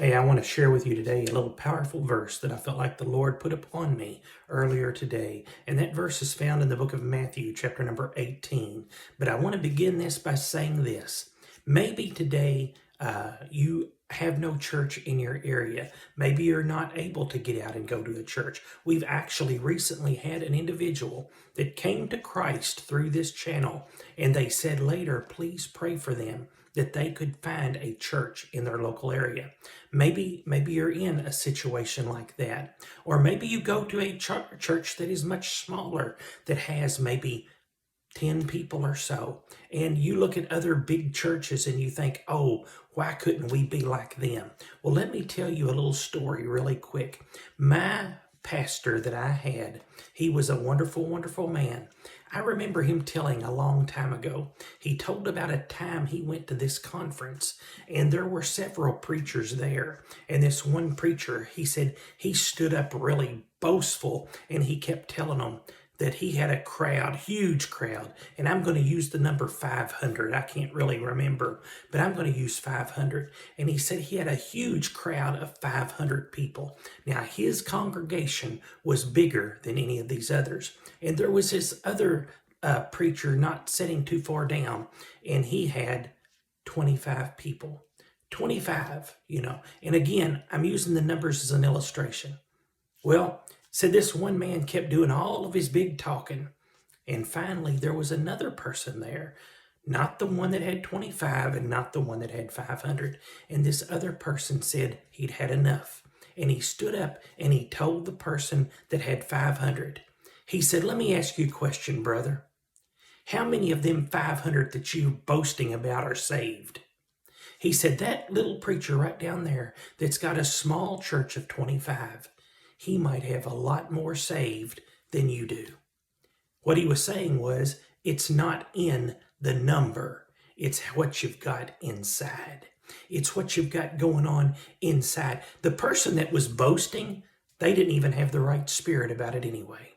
Hey, I want to share with you today a little powerful verse that I felt like the Lord put upon me earlier today. And that verse is found in the book of Matthew, chapter number 18. But I want to begin this by saying this. Maybe today you have no church in your area. Maybe you're not able to get out and go to a church. We've actually recently had an individual that came to Christ through this channel, and they said later, please pray for them that they could find a church in their local area. Maybe you're in a situation like that. Or maybe you go to a church that is much smaller, that has maybe 10 people or so, and you look at other big churches and you think, oh, why couldn't we be like them? Well, let me tell you a little story really quick. My pastor that I had, he was a wonderful, wonderful man. I remember him telling a long time ago, he told about a time he went to this conference and there were several preachers there. And this one preacher, he said he stood up really boastful and he kept telling them that he had a crowd, huge crowd, and I'm going to use the number 500. I can't really remember, but I'm going to use 500. And he said he had a huge crowd of 500 people. Now, his congregation was bigger than any of these others. And there was this other preacher not sitting too far down, and he had 25 people. 25, And again, I'm using the numbers as an illustration. Well, so this one man kept doing all of his big talking. And finally, there was another person there, not the one that had 25 and not the one that had 500. And this other person said he'd had enough. And he stood up and he told the person that had 500. He said, let me ask you a question, brother. How many of them 500 that you boasting about are saved? He said, that little preacher right down there that's got a small church of 25, he might have a lot more saved than you do. What he was saying was, it's not in the number. It's what you've got inside. It's what you've got going on inside. The person that was boasting, they didn't even have the right spirit about it anyway.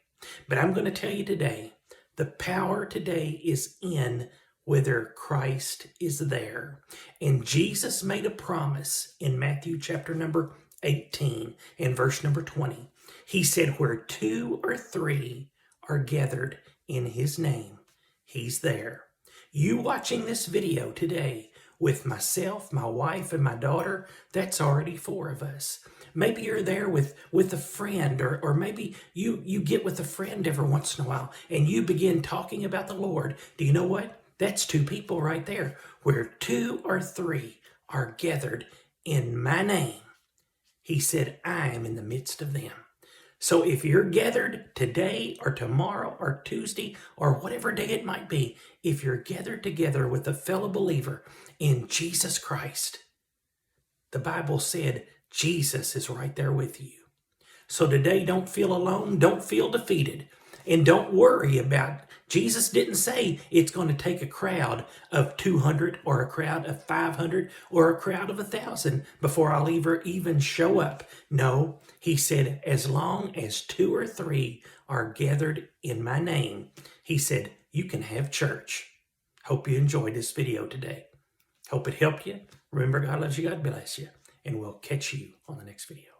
But I'm going to tell you today, the power today is in whether Christ is there. And Jesus made a promise in Matthew chapter number 18 and verse number 20. He said, where 2 or 3 are gathered in his name, he's there. You watching this video today with myself, my wife, and my daughter, that's already 4 of us. Maybe you're there with a friend, or maybe you get with a friend every once in a while and you begin talking about the Lord. Do you know what? That's 2 people right there. Where 2 or 3 are gathered in my name, he said, I am in the midst of them. So if you're gathered today or tomorrow or Tuesday or whatever day it might be, if you're gathered together with a fellow believer in Jesus Christ, the Bible said Jesus is right there with you. So today, don't feel alone. Don't feel defeated. And don't worry about it. Jesus didn't say it's going to take a crowd of 200 or a crowd of 500 or a crowd of 1,000 before I'll even show up. No, he said, as long as 2 or 3 are gathered in my name, he said, you can have church. Hope you enjoyed this video today. Hope it helped you. Remember, God loves you. God bless you. And we'll catch you on the next video.